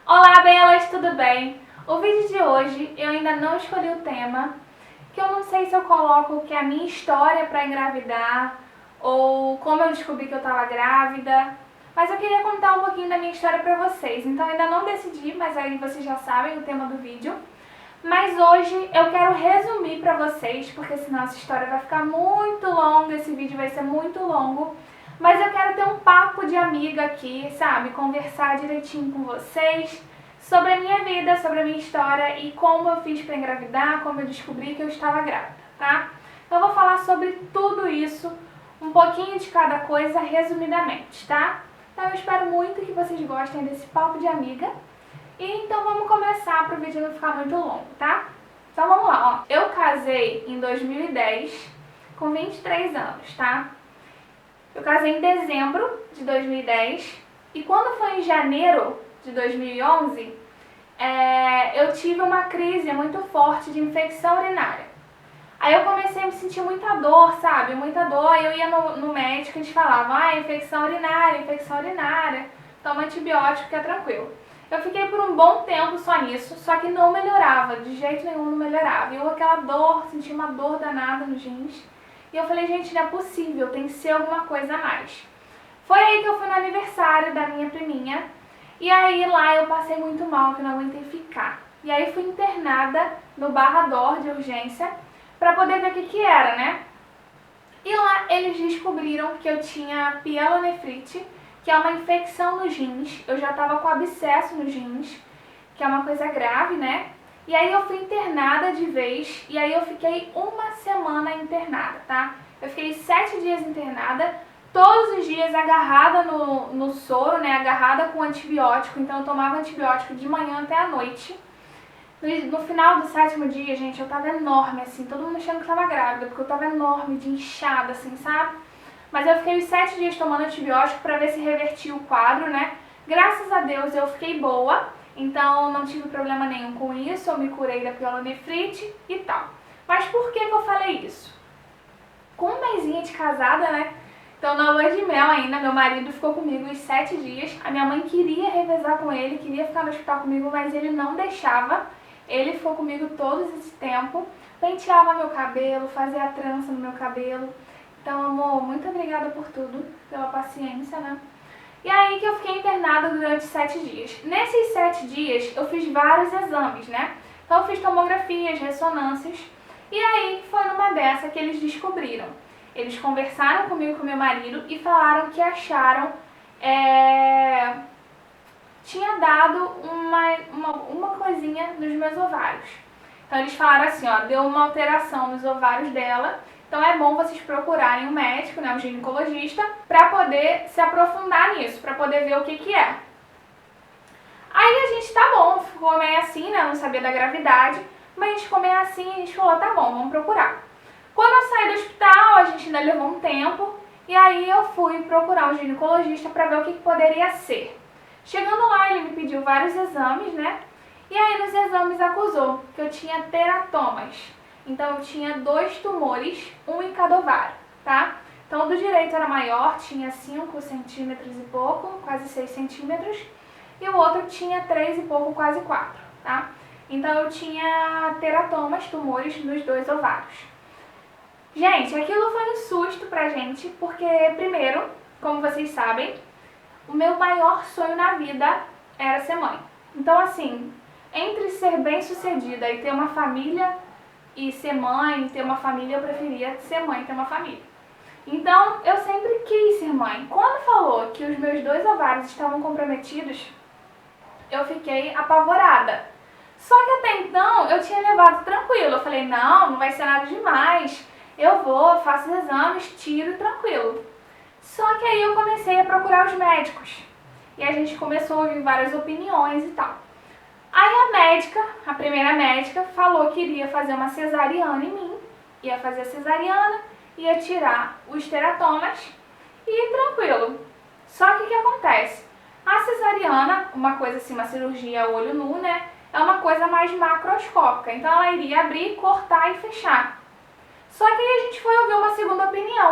Olá, belas, tudo bem? O vídeo de hoje eu ainda não escolhi o tema, que eu não sei se eu coloco que é a minha história para engravidar ou como eu descobri que eu estava grávida, mas eu queria contar um pouquinho da minha história para vocês, então ainda não decidi, mas aí vocês já sabem o tema do vídeo. Mas hoje eu quero resumir para vocês, porque senão essa história vai ficar muito longa, esse vídeo vai ser muito longo. Mas eu quero ter um papo de amiga aqui, sabe? Conversar direitinho com vocês sobre a minha vida, sobre a minha história e como eu fiz para engravidar, como eu descobri que eu estava grávida, tá? Eu vou falar sobre tudo isso, um pouquinho de cada coisa, resumidamente, tá? Então eu espero muito que vocês gostem desse papo de amiga. E então vamos começar para o vídeo não ficar muito longo, tá? Então vamos lá, ó. Eu casei em 2010 com 23 anos, tá? Eu casei em dezembro de 2010 e quando foi em janeiro de 2011, eu tive uma crise muito forte de infecção urinária. Aí eu comecei a me sentir muita dor, sabe? Muita dor. Eu ia no médico e eles falavam, infecção urinária, toma antibiótico que é tranquilo. Eu fiquei por um bom tempo só nisso, só que não melhorava, de jeito nenhum não melhorava. E eu aquela dor, senti uma dor danada nos rins. E eu falei, gente, não é possível, tem que ser alguma coisa a mais. Foi aí que eu fui no aniversário da minha priminha, e aí lá eu passei muito mal, que eu não aguentei ficar. E aí fui internada no Barra D'Or de urgência, pra poder ver o que era, né? E lá eles descobriram que eu tinha pielonefrite, que é uma infecção nos rins. Eu já tava com abscesso nos rins, que é uma coisa grave, né? E aí eu fui internada de vez, e aí eu fiquei uma semana internada, tá? Eu fiquei 7 dias internada, todos os dias agarrada no soro, né? Agarrada com antibiótico, então eu tomava antibiótico de manhã até a noite. No final do 7º dia, gente, eu tava enorme, assim, todo mundo achando que eu tava grávida, porque eu tava enorme, de inchada, assim, sabe? Mas eu fiquei os 7 dias tomando antibiótico pra ver se revertia o quadro, né? Graças a Deus eu fiquei boa. Então não tive problema nenhum com isso, eu me curei da pielonefrite e tal. Mas por que eu falei isso? Com um mesinho de casada, né? Então na lua de mel ainda, meu marido ficou comigo os 7 dias. A minha mãe queria revezar com ele, queria ficar no hospital comigo, mas ele não deixava. Ele ficou comigo todo esse tempo, penteava meu cabelo, fazia a trança no meu cabelo. Então, amor, muito obrigada por tudo, pela paciência, né? E aí que eu fiquei internada durante 7 dias. Nesses 7 dias eu fiz vários exames, né? Então eu fiz tomografias, ressonâncias. E aí foi numa dessa que eles descobriram. Eles conversaram comigo e com meu marido e falaram que acharam... tinha dado uma coisinha nos meus ovários. Então eles falaram assim, ó, deu uma alteração nos ovários dela. Então é bom vocês procurarem um médico, né, um ginecologista, para poder se aprofundar nisso, para poder ver o que é. Aí a gente, tá bom, ficou meio assim, né, não sabia da gravidade, mas a gente ficou meio assim e a gente falou, tá bom, vamos procurar. Quando eu saí do hospital, a gente ainda levou um tempo, e aí eu fui procurar um ginecologista para ver o que poderia ser. Chegando lá, ele me pediu vários exames, né, e aí nos exames acusou que eu tinha teratomas. Então eu tinha 2 tumores, um em cada ovário, tá? Então o do direito era maior, tinha 5 centímetros e pouco, quase 6 centímetros. E o outro tinha 3 e pouco, quase 4, tá? Então eu tinha teratomas, tumores nos 2 ovários. Gente, aquilo foi um susto pra gente, porque primeiro, como vocês sabem, o meu maior sonho na vida era ser mãe. Então assim, entre ser bem-sucedida e ter uma família... e ser mãe, ter uma família, eu preferia ser mãe e ter uma família. Então, eu sempre quis ser mãe. Quando falou que os meus 2 ovários estavam comprometidos, eu fiquei apavorada. Só que até então, eu tinha levado tranquilo. Eu falei, não vai ser nada demais. Eu vou, faço os exames, tiro tranquilo. Só que aí eu comecei a procurar os médicos. E a gente começou a ouvir várias opiniões e tal. Aí a primeira médica, falou que iria fazer uma cesariana em mim, ia fazer a cesariana, ia tirar os teratomas e tranquilo. Só que o que acontece? A cesariana, uma coisa assim, uma cirurgia a olho nu, né, é uma coisa mais macroscópica, então ela iria abrir, cortar e fechar. Só que aí a gente foi ouvir uma segunda opinião,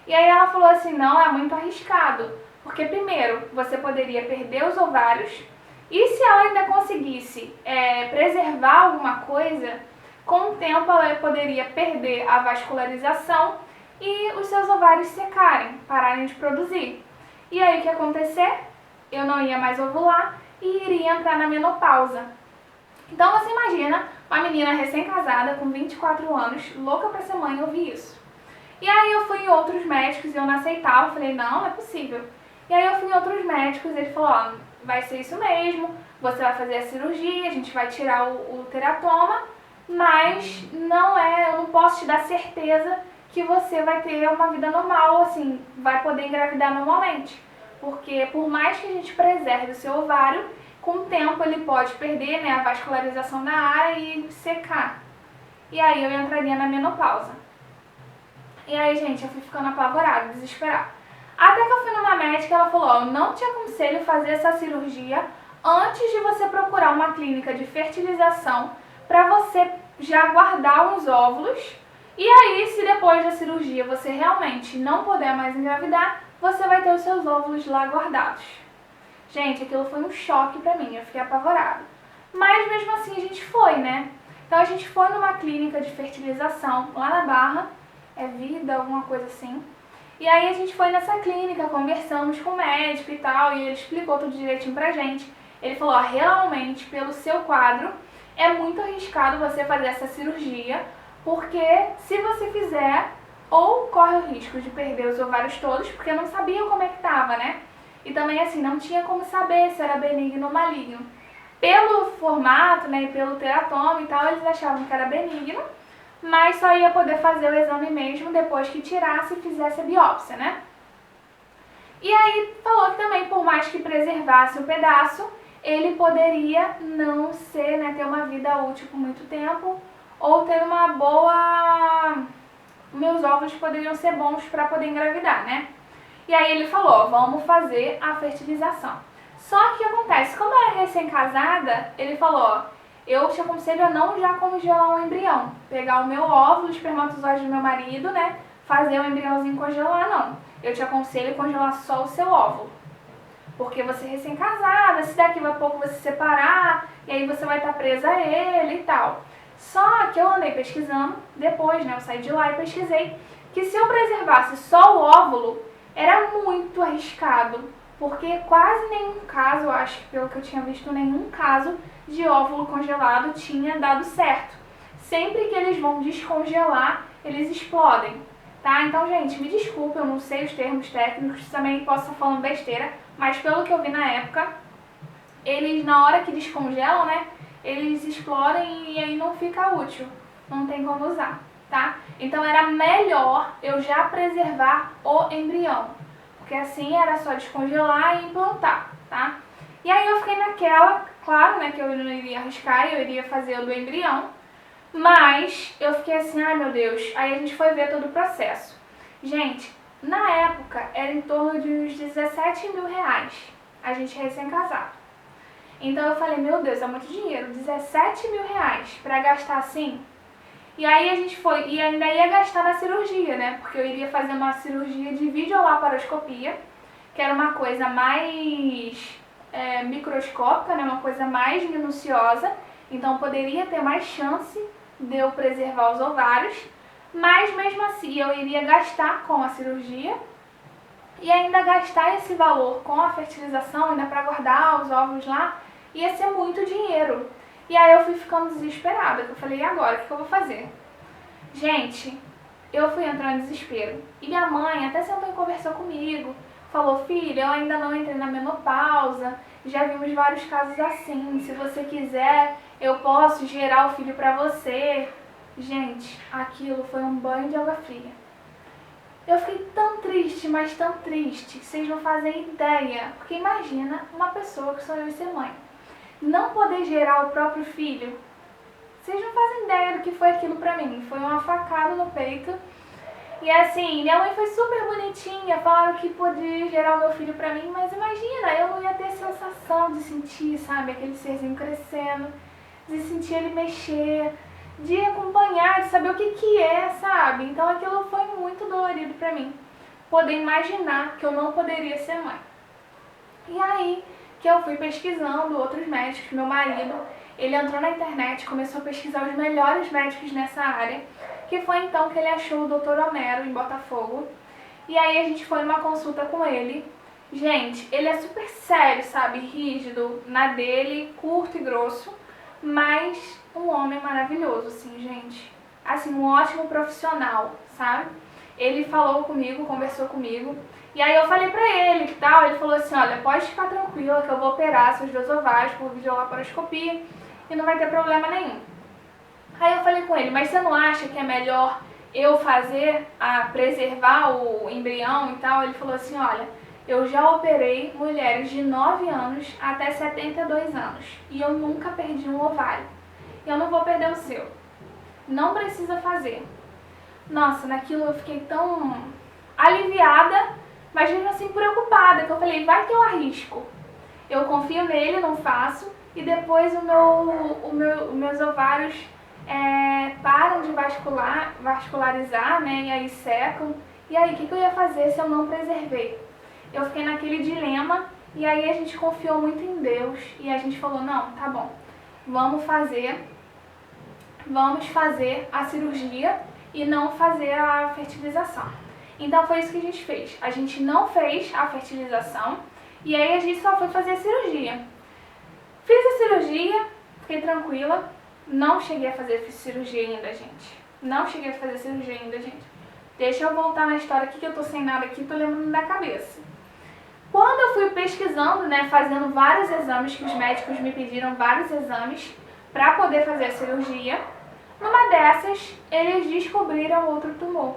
e aí ela falou assim, não, é muito arriscado, porque primeiro, você poderia perder os ovários, E se ela ainda conseguisse preservar alguma coisa, com o tempo ela poderia perder a vascularização e os seus ovários secarem, pararem de produzir. E aí o que ia acontecer? Eu não ia mais ovular e iria entrar na menopausa. Então você imagina uma menina recém-casada com 24 anos, louca pra ser mãe, ouvir isso. E aí eu fui em outros médicos e eu não aceitava, falei, não é possível. E aí eu fui em outros médicos e ele falou, ó, vai ser isso mesmo, você vai fazer a cirurgia, a gente vai tirar o teratoma, mas eu não posso te dar certeza que você vai ter uma vida normal, assim, vai poder engravidar normalmente. Porque por mais que a gente preserve o seu ovário, com o tempo ele pode perder, né, a vascularização na área e secar. E aí eu entraria na menopausa. E aí, gente, eu fui ficando apavorada, desesperada. Até que eu fui numa médica e ela falou, ó, eu não te aconselho fazer essa cirurgia antes de você procurar uma clínica de fertilização para você já guardar uns óvulos. E aí, se depois da cirurgia você realmente não puder mais engravidar, você vai ter os seus óvulos lá guardados. Gente, aquilo foi um choque pra mim, eu fiquei apavorada. Mas mesmo assim a gente foi, né? Então a gente foi numa clínica de fertilização lá na Barra, Vida, alguma coisa assim. E aí a gente foi nessa clínica, conversamos com o médico e tal, e ele explicou tudo direitinho pra gente. Ele falou, ó, realmente, pelo seu quadro, é muito arriscado você fazer essa cirurgia, porque se você fizer, ou corre o risco de perder os ovários todos, porque não sabia como é que tava, né? E também, assim, não tinha como saber se era benigno ou maligno. Pelo formato, né, e pelo teratoma e tal, eles achavam que era benigno, mas só ia poder fazer o exame mesmo depois que tirasse e fizesse a biópsia, né? E aí falou que também, por mais que preservasse o pedaço, ele poderia não ser, né, ter uma vida útil por muito tempo, ou ter uma boa... Meus óvulos poderiam ser bons para poder engravidar, né? E aí ele falou, vamos fazer a fertilização. Só que o que acontece, como eu era recém-casada, ele falou, eu te aconselho a não já congelar um embrião. Pegar o meu óvulo, o espermatozoide do meu marido, né? Fazer o embriãozinho congelar, não. Eu te aconselho a congelar só o seu óvulo. Porque você é recém-casada, se daqui a pouco você se separar, e aí você vai estar presa a ele e tal. Só que eu andei pesquisando, depois, né, eu saí de lá e pesquisei, que se eu preservasse só o óvulo, era muito arriscado, porque quase nenhum caso, eu acho que pelo que eu tinha visto, nenhum caso de óvulo congelado tinha dado certo. Sempre que eles vão descongelar, eles explodem, tá? Então, gente, me desculpa, eu não sei os termos técnicos, também posso estar falando besteira, mas pelo que eu vi na época, eles, na hora que descongelam, né, eles explodem e aí não fica útil, não tem como usar, tá? Então era melhor eu já preservar o embrião, porque assim era só descongelar e implantar, tá? E aí eu fiquei naquela, claro, né, que eu não iria arriscar, eu iria fazer o do embrião, mas eu fiquei assim, ai meu Deus, aí a gente foi ver todo o processo. Gente, na época era em torno de uns 17 mil reais, a gente recém-casado. Então eu falei, meu Deus, é muito dinheiro, 17 mil reais pra gastar assim. E aí a gente foi, e ainda ia gastar na cirurgia, né? Porque eu iria fazer uma cirurgia de videolaparoscopia, que era uma coisa mais microscópica, né? Uma coisa mais minuciosa. Então poderia ter mais chance de eu preservar os ovários. Mas mesmo assim eu iria gastar com a cirurgia e ainda gastar esse valor com a fertilização, ainda pra guardar os óvulos lá, ia ser muito dinheiro. E aí eu fui ficando desesperada, eu falei, e agora, o que eu vou fazer? Gente, eu fui entrando em desespero. E minha mãe até sentou e conversou comigo, falou, filha, eu ainda não entrei na menopausa, já vimos vários casos assim, se você quiser, eu posso gerar o filho pra você. Gente, aquilo foi um banho de água fria. Eu fiquei tão triste, mas tão triste, que vocês não fazem ideia. Porque imagina uma pessoa que sonhou em ser mãe, não poder gerar o próprio filho. Vocês não fazem ideia do que foi aquilo pra mim. Foi uma facada no peito. E assim, minha mãe foi super bonitinha, falaram que podia gerar o meu filho pra mim, mas imagina, eu não ia ter sensação de sentir, sabe, aquele serzinho crescendo, de sentir ele mexer, de acompanhar, de saber o que é, sabe? Então aquilo foi muito dolorido pra mim, poder imaginar que eu não poderia ser mãe. E aí, que eu fui pesquisando outros médicos. Meu marido, ele entrou na internet, começou a pesquisar os melhores médicos nessa área, que foi então que ele achou o Dr. Homero em Botafogo. E aí a gente foi numa consulta com ele. Gente, ele é super sério, sabe? Rígido, na dele, curto e grosso, mas um homem maravilhoso, assim, gente. Assim, um ótimo profissional, sabe? Ele falou comigo, conversou comigo, e aí eu falei pra ele e tal, ele falou assim, olha, pode ficar tranquila que eu vou operar seus 2 ovários por videolaparoscopia e não vai ter problema nenhum. Aí eu falei com ele, mas você não acha que é melhor eu fazer, preservar o embrião e tal? Ele falou assim, olha, eu já operei mulheres de 9 anos até 72 anos e eu nunca perdi um ovário. Eu não vou perder o seu. Não precisa fazer. Nossa, naquilo eu fiquei tão aliviada, mas mesmo assim preocupada, que eu falei, vai que eu arrisco. Eu confio nele, não faço, e depois os meus ovários param de vascularizar, né, e aí secam. E aí, o que eu ia fazer se eu não preservei? Eu fiquei naquele dilema, e aí a gente confiou muito em Deus, e a gente falou, não, tá bom, vamos fazer a cirurgia e não fazer a fertilização. Então foi isso que a gente fez. A gente não fez a fertilização e aí a gente só foi fazer a cirurgia. Fiz a cirurgia, fiquei tranquila, não cheguei a fazer cirurgia ainda, gente. Não cheguei a fazer cirurgia ainda, gente. Deixa eu voltar na história aqui que eu tô sem nada aqui, tô lembrando da cabeça. Quando eu fui pesquisando, né, fazendo vários exames, que os médicos me pediram vários exames para poder fazer a cirurgia, numa dessas, eles descobriram outro tumor.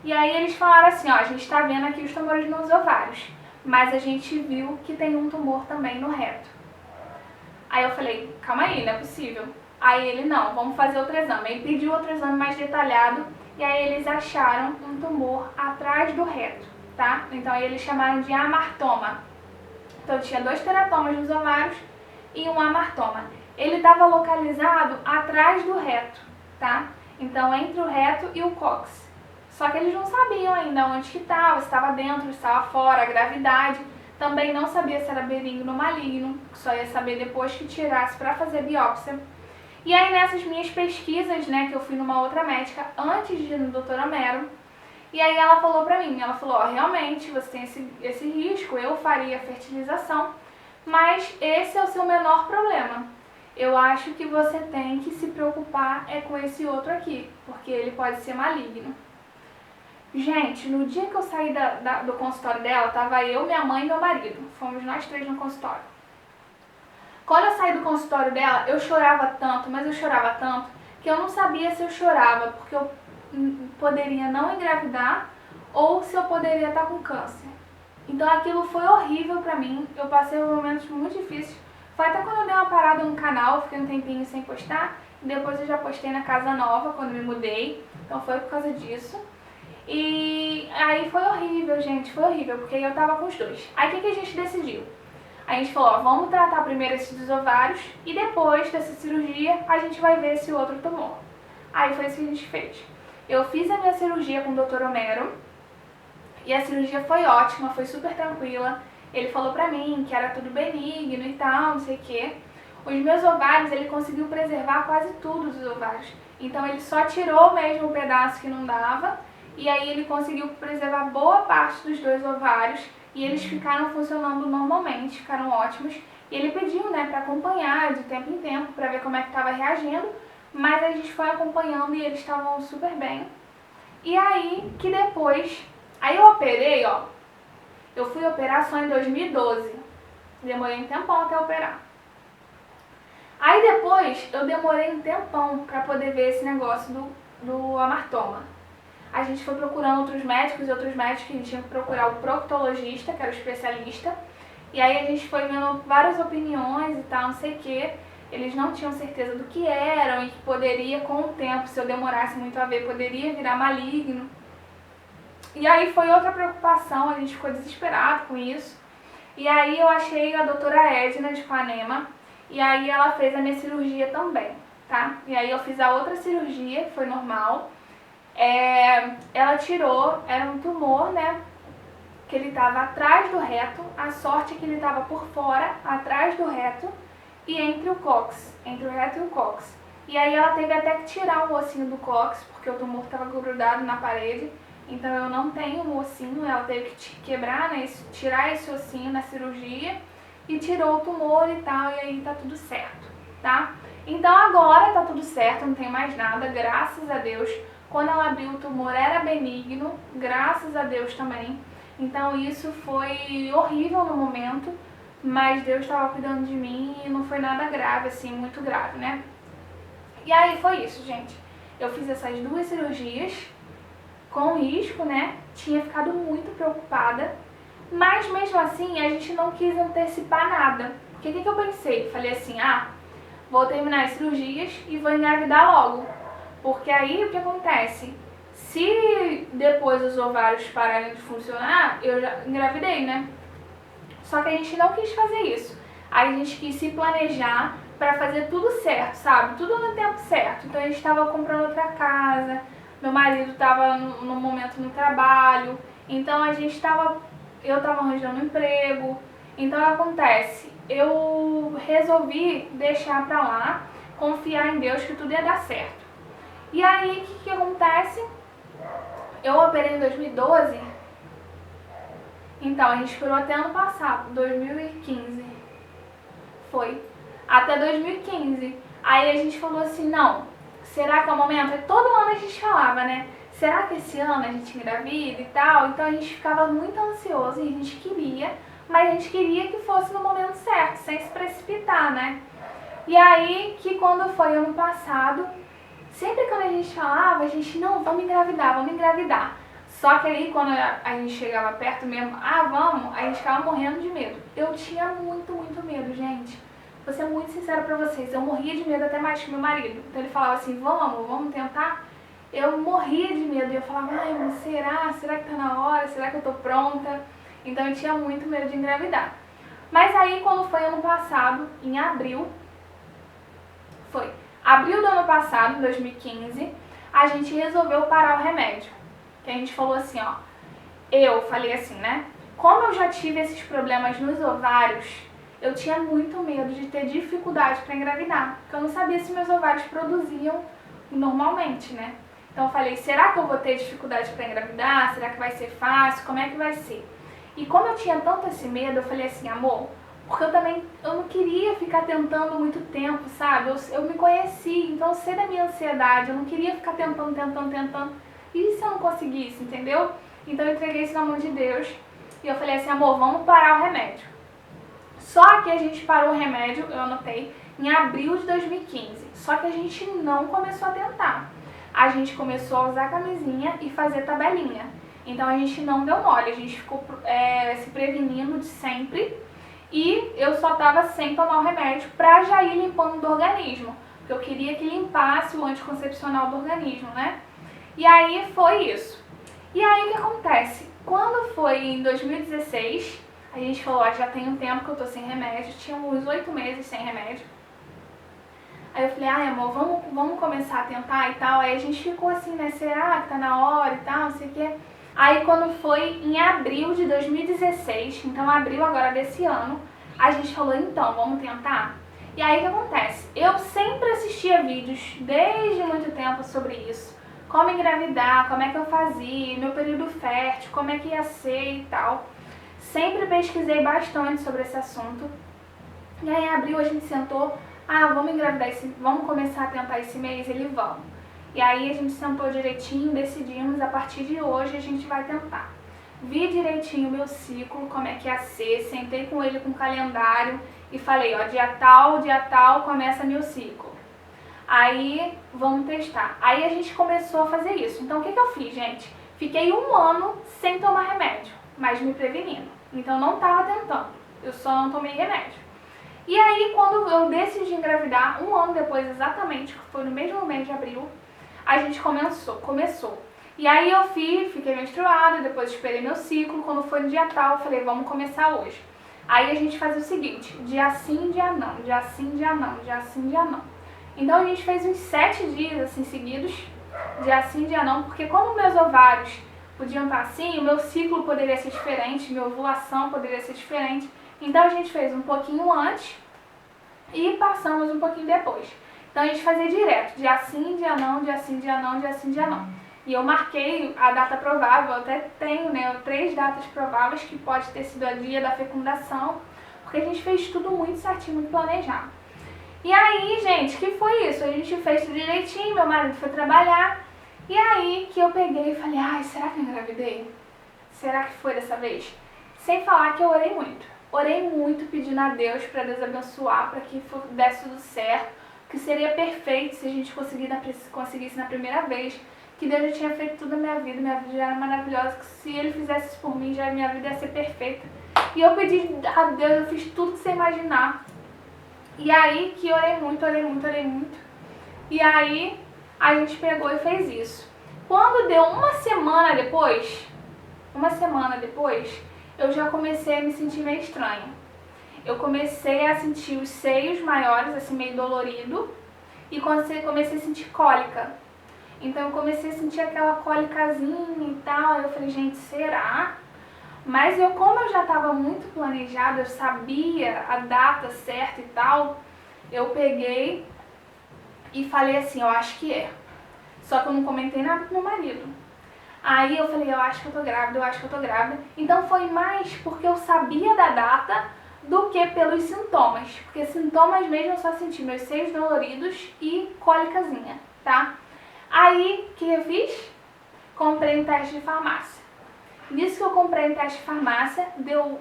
E aí eles falaram assim, ó, a gente tá vendo aqui os tumores nos ovários, mas a gente viu que tem um tumor também no reto. Aí eu falei, calma aí, não é possível. Aí ele, não, vamos fazer outro exame. Ele pediu outro exame mais detalhado, e aí eles acharam um tumor atrás do reto, tá? Então aí eles chamaram de amartoma. Então tinha 2 teratomas nos ovários e um amartoma. Ele estava localizado atrás do reto, tá? Então, entre o reto e o cóccix. Só que eles não sabiam ainda onde que estava, se estava dentro, se estava fora, a gravidade. Também não sabia se era benigno ou maligno, só ia saber depois que tirasse para fazer biópsia. E aí, nessas minhas pesquisas, né, que eu fui numa outra médica antes de ir no Dr. Homero, e aí ela falou pra mim, ela falou, ó, realmente, você tem esse risco, eu faria a fertilização, mas esse é o seu menor problema. Eu acho que você tem que se preocupar com esse outro aqui, porque ele pode ser maligno. Gente, no dia que eu saí do consultório dela, tava eu, minha mãe e meu marido. Fomos nós 3 no consultório. Quando eu saí do consultório dela, eu chorava tanto, mas eu chorava tanto, que eu não sabia se eu chorava, porque eu poderia não engravidar, ou se eu poderia estar com câncer. Então aquilo foi horrível pra mim, eu passei momentos muito difíceis. Foi até quando eu dei uma parada no canal, fiquei um tempinho sem postar, e depois eu já postei na casa nova, quando me mudei, então foi por causa disso. E aí foi horrível, gente, foi horrível, porque eu tava com os 2. Aí o que a gente decidiu? A gente falou, ó, vamos tratar primeiro esses dos ovários, e depois dessa cirurgia a gente vai ver esse outro tumor. Aí foi isso que a gente fez. Eu fiz a minha cirurgia com o Dr. Homero, e a cirurgia foi ótima, foi super tranquila. Ele falou pra mim que era tudo benigno e tal, não sei o quê. Os meus ovários, ele conseguiu preservar quase tudo dos ovários. Então ele só tirou mesmo o pedaço que não dava, e aí ele conseguiu preservar boa parte dos 2 ovários, e eles ficaram funcionando normalmente, ficaram ótimos. E ele pediu, né, pra acompanhar de tempo em tempo, pra ver como é que tava reagindo, mas a gente foi acompanhando e eles estavam super bem. E aí, que depois, aí eu operei, ó, eu fui operar só em 2012, demorei um tempão até operar. Aí depois, eu demorei um tempão pra poder ver esse negócio do amartoma. A gente foi procurando outros médicos, a gente tinha que procurar o proctologista, que era o especialista, e aí a gente foi vendo várias opiniões e tal, não sei o que. Eles não tinham certeza do que eram e que poderia, com o tempo, se eu demorasse muito a ver, poderia virar maligno. E aí foi outra preocupação, a gente ficou desesperado com isso. E aí eu achei a doutora Edna de Ipanema, e aí ela fez a minha cirurgia também, tá? E aí eu fiz a outra cirurgia, foi normal. Ela tirou, era um tumor, né? que ele estava atrás do reto, a sorte é que ele estava por fora, atrás do reto e entre o cóccix, entre o reto e o cóccix. E aí ela teve até que tirar o ossinho do cóccix, porque o tumor estava grudado na parede, então eu não tenho um ossinho, ela teve que quebrar, né, tirar esse ossinho na cirurgia e tirou o tumor e tal, e aí tá tudo certo, tá? Então agora tá tudo certo, não tem mais nada, graças a Deus. Quando ela abriu o tumor era benigno, graças a Deus também. Então isso foi horrível no momento, mas Deus estava cuidando de mim e não foi nada grave, assim, muito grave, né? E aí foi isso, gente. Eu fiz essas 2 cirurgias com risco, né? Tinha ficado muito preocupada, mas mesmo assim a gente não quis antecipar nada. Porque o que eu pensei? Falei assim, vou terminar as cirurgias e vou engravidar logo. Porque aí o que acontece? Se depois os ovários pararem de funcionar, eu já engravidei, né? Só que a gente não quis fazer isso. Aí a gente quis se planejar para fazer tudo certo, sabe? Tudo no tempo certo. Então a gente estava comprando outra casa, meu marido estava no momento no trabalho, então eu estava arranjando um emprego. Então acontece, eu resolvi deixar pra lá, confiar em Deus que tudo ia dar certo. E aí o que acontece? Eu operei em 2012, então a gente esperou até ano passado, 2015. Foi. Até 2015. Aí a gente falou assim, não, será que é o momento? E todo ano a gente falava, né? Será que esse ano a gente engravida e tal? Então a gente ficava muito ansioso e a gente queria, mas a gente queria que fosse no momento certo, sem se precipitar, né? E aí que quando foi ano passado, sempre quando a gente falava, a gente, não, vamos engravidar, vamos engravidar. Só que aí quando a gente chegava perto mesmo, vamos, a gente ficava morrendo de medo. Eu tinha muito, muito medo, gente. Vou ser muito sincera pra vocês, eu morria de medo até mais que meu marido. Então ele falava assim, vamos tentar. Eu morria de medo e eu falava, mas será? Será que tá na hora? Será que eu tô pronta? Então eu tinha muito medo de engravidar. Mas aí quando foi ano passado, em abril do ano passado, 2015, a gente resolveu parar o remédio. Que a gente falou assim, eu falei assim, né? Como eu já tive esses problemas nos ovários, eu tinha muito medo de ter dificuldade para engravidar, porque eu não sabia se meus ovários produziam normalmente, né? Então eu falei, será que eu vou ter dificuldade para engravidar? Será que vai ser fácil? Como é que vai ser? E como eu tinha tanto esse medo, eu falei assim, amor, porque eu não queria ficar tentando muito tempo, sabe? Eu me conheci, então eu sei da minha ansiedade, eu não queria ficar tentando. E se eu não conseguisse, entendeu? Então eu entreguei isso na mão de Deus e eu falei assim, amor, vamos parar o remédio. Só que a gente parou o remédio, eu anotei, em abril de 2015. Só que a gente não começou a tentar. A gente começou a usar camisinha e fazer tabelinha. Então a gente não deu mole, a gente ficou se prevenindo de sempre. E eu só tava sem tomar o remédio pra já ir limpando do organismo. Porque eu queria que limpasse o anticoncepcional do organismo, né? E aí foi isso. E aí o que acontece? Quando foi em 2016, a gente falou, já tem um tempo que eu tô sem remédio, tinha uns 8 meses sem remédio. Aí eu falei, amor, vamos começar a tentar e tal. Aí a gente ficou assim, né, será que tá na hora e tal, não sei o quê. Aí quando foi em abril de 2016, então abril agora desse ano, a gente falou, então, vamos tentar? E aí o que acontece? Eu sempre assistia vídeos, desde muito tempo, sobre isso. Como engravidar, como é que eu fazia, meu período fértil, como é que ia ser e tal. Sempre pesquisei bastante sobre esse assunto. E aí em abril a gente sentou, vamos engravidar, vamos começar a tentar esse mês? Ele, vamos. E aí a gente sentou direitinho, decidimos, a partir de hoje a gente vai tentar. Vi direitinho o meu ciclo, como é que ia ser, sentei com ele com o calendário e falei, dia tal começa meu ciclo. Aí vamos testar. Aí a gente começou a fazer isso. Então o que eu fiz, gente? Fiquei 1 ano sem tomar remédio, mas me prevenindo. Então não estava tentando, eu só não tomei remédio. E aí quando eu decidi engravidar, 1 ano depois exatamente, que foi no mesmo mês de abril, a gente começou. E aí eu fiquei menstruada, depois esperei meu ciclo, quando foi no dia tal, eu falei, vamos começar hoje. Aí a gente fazia o seguinte, dia sim, dia não, dia sim, dia não, dia sim, dia não. Então a gente fez uns 7 dias assim seguidos, dia sim, dia não, porque como meus ovários podiam estar assim, o meu ciclo poderia ser diferente, minha ovulação poderia ser diferente. Então a gente fez um pouquinho antes e passamos um pouquinho depois. Então a gente fazia direto, dia sim, dia não, dia sim, dia não, dia sim, dia não. E eu marquei a data provável, eu até tenho, né, 3 datas prováveis, que pode ter sido a dia da fecundação, porque a gente fez tudo muito certinho, muito planejado. E aí, gente, que foi isso? A gente fez tudo direitinho, meu marido foi trabalhar, e aí que eu peguei e falei, ai, será que eu engravidei? Será que foi dessa vez? Sem falar que eu orei muito pedindo a Deus para Deus abençoar, para que desse tudo certo, que seria perfeito se a gente conseguisse na primeira vez, que Deus já tinha feito tudo na minha vida já era maravilhosa, que se Ele fizesse isso por mim, já minha vida ia ser perfeita. E eu pedi a Deus, eu fiz tudo que você imaginar. E aí que orei muito. E aí a gente pegou e fez isso. Quando deu uma semana depois, eu já comecei a me sentir meio estranha. Eu comecei a sentir os seios maiores, assim, meio dolorido, e comecei a sentir cólica. Então eu comecei a sentir aquela cólicazinha e tal, eu falei, gente, será? Mas como eu já estava muito planejada, eu sabia a data certa e tal, eu peguei e falei assim, eu acho que é. Só que eu não comentei nada com meu marido. Aí eu falei, eu acho que eu tô grávida. Então foi mais porque eu sabia da data do que pelos sintomas. Porque sintomas mesmo eu só senti meus seios doloridos e cólicazinha, tá? Aí, o que eu fiz? Comprei um teste de farmácia. Nisso que eu comprei um teste de farmácia, deu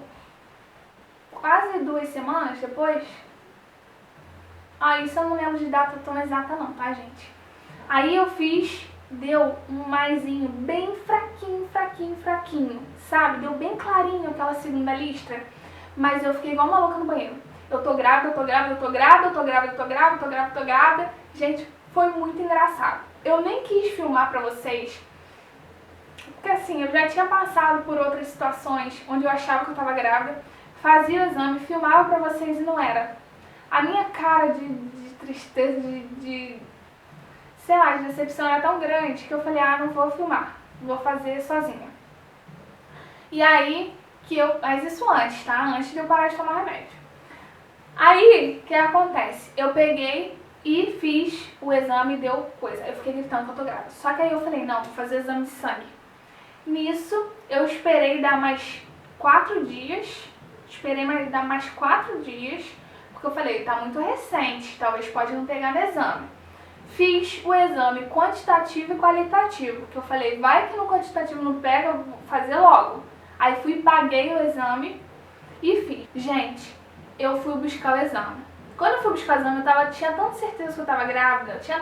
quase 2 semanas depois. Isso eu não lembro de data tão exata não, tá, gente? Aí eu fiz, deu um maisinho bem fraquinho, sabe? Deu bem clarinho aquela segunda listra, mas eu fiquei igual uma louca no banheiro. Eu tô grávida. Gente, foi muito engraçado. Eu nem quis filmar pra vocês, porque assim, eu já tinha passado por outras situações onde eu achava que eu tava grávida, fazia o exame, filmava pra vocês e não era. A minha cara de tristeza, sei lá, de decepção era tão grande que eu falei, não vou filmar, vou fazer sozinha. E aí, mas isso antes, tá? Antes de eu parar de tomar remédio. Aí, o que acontece? Eu peguei e fiz o exame e deu coisa. Eu fiquei gritando que eu tô grávida. Só que aí eu falei, não, vou fazer o exame de sangue. Nisso, eu esperei dar mais 4 dias. Porque eu falei, tá muito recente, talvez pode não pegar no exame. Fiz o exame quantitativo e qualitativo, porque eu falei, vai que no quantitativo não pega, eu vou fazer logo. Aí fui, paguei o exame e fiz. Gente, eu fui buscar o exame. Quando eu fui buscar o exame, eu tinha tanta certeza que eu tava grávida, que eu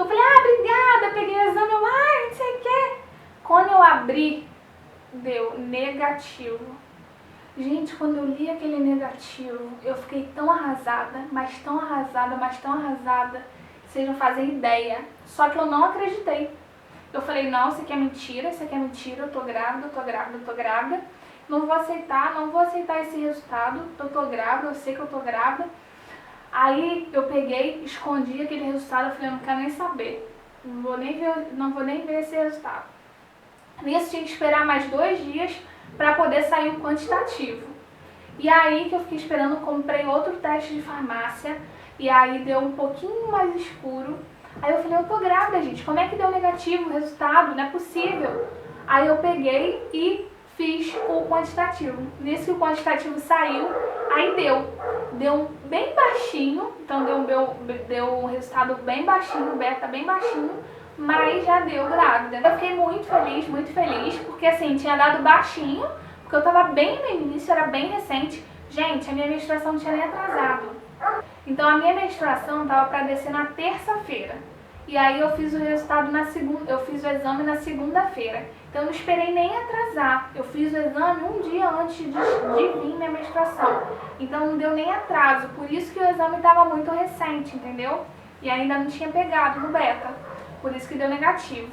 falei, obrigada, peguei o exame, não sei o que. Quando eu abri, deu negativo. Gente, quando eu li aquele negativo, eu fiquei tão arrasada, mas tão arrasada, vocês não fazem ideia. Só que eu não acreditei. Eu falei, não, isso aqui é mentira, eu tô grávida. Não vou aceitar esse resultado, eu tô grávida, eu sei que eu tô grávida. Aí eu peguei, escondi aquele resultado, eu falei, eu não quero nem saber. Não vou nem ver esse resultado. Nisso tinha que esperar mais 2 dias para poder sair o quantitativo. E aí que eu fiquei esperando, comprei outro teste de farmácia, e aí deu um pouquinho mais escuro. Aí eu falei, eu tô grávida, gente, como é que deu negativo o resultado? Não é possível. Aí eu peguei e fiz o quantitativo. Nisso que o quantitativo saiu, aí deu bem baixinho, então deu um resultado bem baixinho, beta bem baixinho, mas já deu grávida. Eu fiquei muito feliz, porque assim, tinha dado baixinho, porque eu tava bem no início, era bem recente. Gente, a minha menstruação não tinha nem atrasado. Então a minha menstruação tava pra descer na terça-feira. E aí eu fiz o resultado eu fiz o exame na segunda-feira. Então eu não esperei nem atrasar. Eu fiz o exame um dia antes de vir minha menstruação. Então não deu nem atraso. Por isso que o exame tava muito recente, entendeu? E ainda não tinha pegado no beta. Por isso que deu negativo.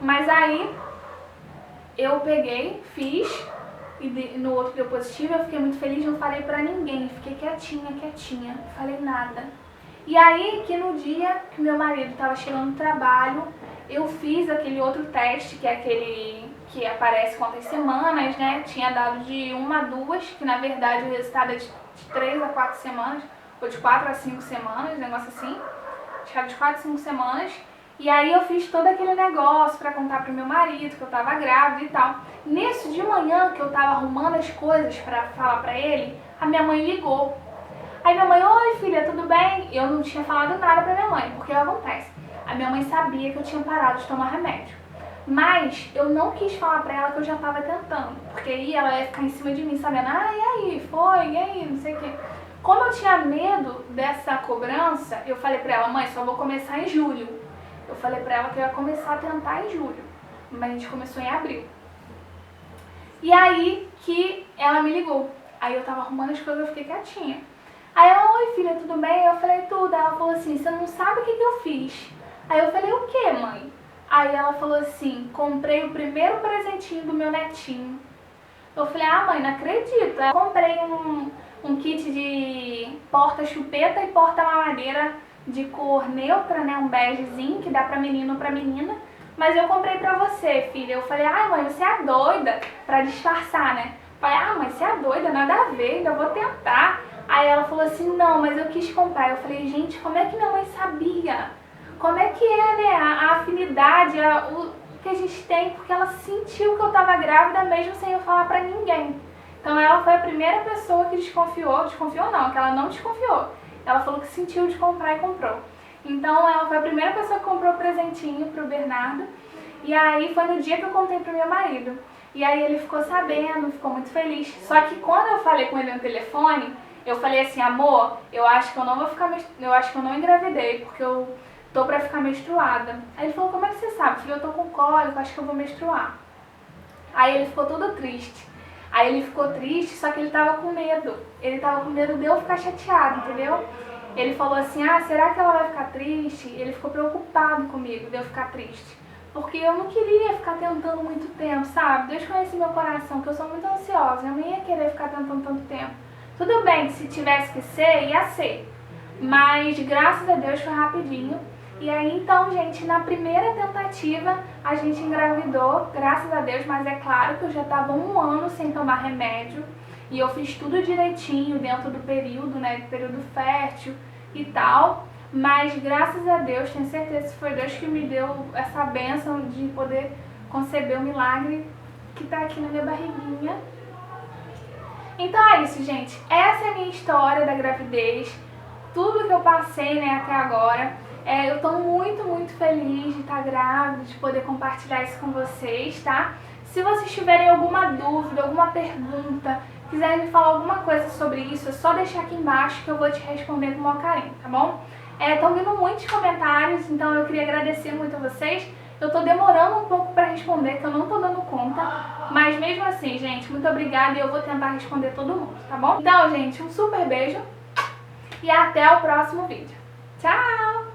Mas aí eu peguei, fiz, e no outro deu positivo. Eu fiquei muito feliz, não falei pra ninguém. Fiquei quietinha, não falei nada. E aí que no dia que meu marido estava chegando no trabalho, eu fiz aquele outro teste, que é aquele que aparece quantas semanas, né? Tinha dado de 1 a 2, que na verdade o resultado é de 3 a 4 semanas, ou de 4 a 5 semanas, negócio assim. Acho que era de 4 a 5 semanas. E aí eu fiz todo aquele negócio pra contar pro meu marido que eu tava grávida e tal. Nisso, de manhã, que eu tava arrumando as coisas pra falar pra ele, a minha mãe ligou. Aí minha mãe, oi filha, tudo bem? Eu não tinha falado nada pra minha mãe, porque acontece. A minha mãe sabia que eu tinha parado de tomar remédio. Mas eu não quis falar pra ela que eu já tava tentando, porque aí ela ia ficar em cima de mim, sabendo, ah, e aí, foi, e aí, não sei o quê. Como eu tinha medo dessa cobrança, eu falei pra ela, mãe, só vou começar em julho. Eu falei pra ela que eu ia começar a tentar em julho, mas a gente começou em abril. E aí que ela me ligou. Aí eu tava arrumando as coisas, eu fiquei quietinha. Aí ela, oi filha, tudo bem? Eu falei, tudo. Aí ela falou assim, você não sabe o que eu fiz? Aí eu falei, o que, mãe? Aí ela falou assim, comprei o primeiro presentinho do meu netinho. Eu falei, ah mãe, não acredito. Eu comprei um kit de porta-chupeta e porta-mamadeira de cor neutra, né, um begezinho, que dá pra menino ou pra menina. Mas eu comprei pra você, filha. Eu falei, ah mãe, você é doida, pra disfarçar, né? Eu falei, ah mãe, você é doida, nada a ver, ainda vou tentar. Aí ela falou assim, não, mas eu quis comprar. Eu falei, gente, como é que minha mãe sabia? Como é que é, né, a afinidade, o que a gente tem, porque ela sentiu que eu tava grávida mesmo sem eu falar pra ninguém. Então ela foi a primeira pessoa que desconfiou não, que ela não desconfiou. Ela falou que sentiu de comprar e comprou. Então ela foi a primeira pessoa que comprou o presentinho pro Bernardo. E aí foi no dia que eu contei pro meu marido. E aí ele ficou sabendo, ficou muito feliz. Só que quando eu falei com ele no telefone, eu falei assim, amor, eu acho que eu não vou ficar, eu acho que eu não engravidei, porque eu tô pra ficar menstruada. Aí ele falou, como é que você sabe? Eu falei, eu tô com cólica, acho que eu vou menstruar. Aí ele ficou todo triste. Aí ele ficou triste, só que ele tava com medo. Ele tava com medo de eu ficar chateado, entendeu? Ele falou assim, ah, será que ela vai ficar triste? Ele ficou preocupado comigo de eu ficar triste. Porque eu não queria ficar tentando muito tempo, sabe? Deus conhece meu coração, que eu sou muito ansiosa. Eu não ia querer ficar tentando tanto tempo. Tudo bem que se tivesse que ser, ia ser. Mas graças a Deus foi rapidinho. E aí então, gente, na primeira tentativa a gente engravidou, graças a Deus, mas é claro que eu já estava 1 ano sem tomar remédio e eu fiz tudo direitinho dentro do período, né, período fértil e tal, mas graças a Deus, tenho certeza que foi Deus que me deu essa bênção de poder conceber o milagre que tá aqui na minha barriguinha. Então é isso, gente, essa é a minha história da gravidez, tudo que eu passei, né, até agora. Eu tô muito feliz de estar grávida, de poder compartilhar isso com vocês, tá? Se vocês tiverem alguma dúvida, alguma pergunta, quiserem me falar alguma coisa sobre isso, é só deixar aqui embaixo que eu vou te responder com o maior carinho, tá bom? Estão vindo muitos comentários, então eu queria agradecer muito a vocês. Eu tô demorando um pouco pra responder, que eu não tô dando conta, mas mesmo assim, gente, muito obrigada e eu vou tentar responder todo mundo, tá bom? Então, gente, um super beijo e até o próximo vídeo. Tchau!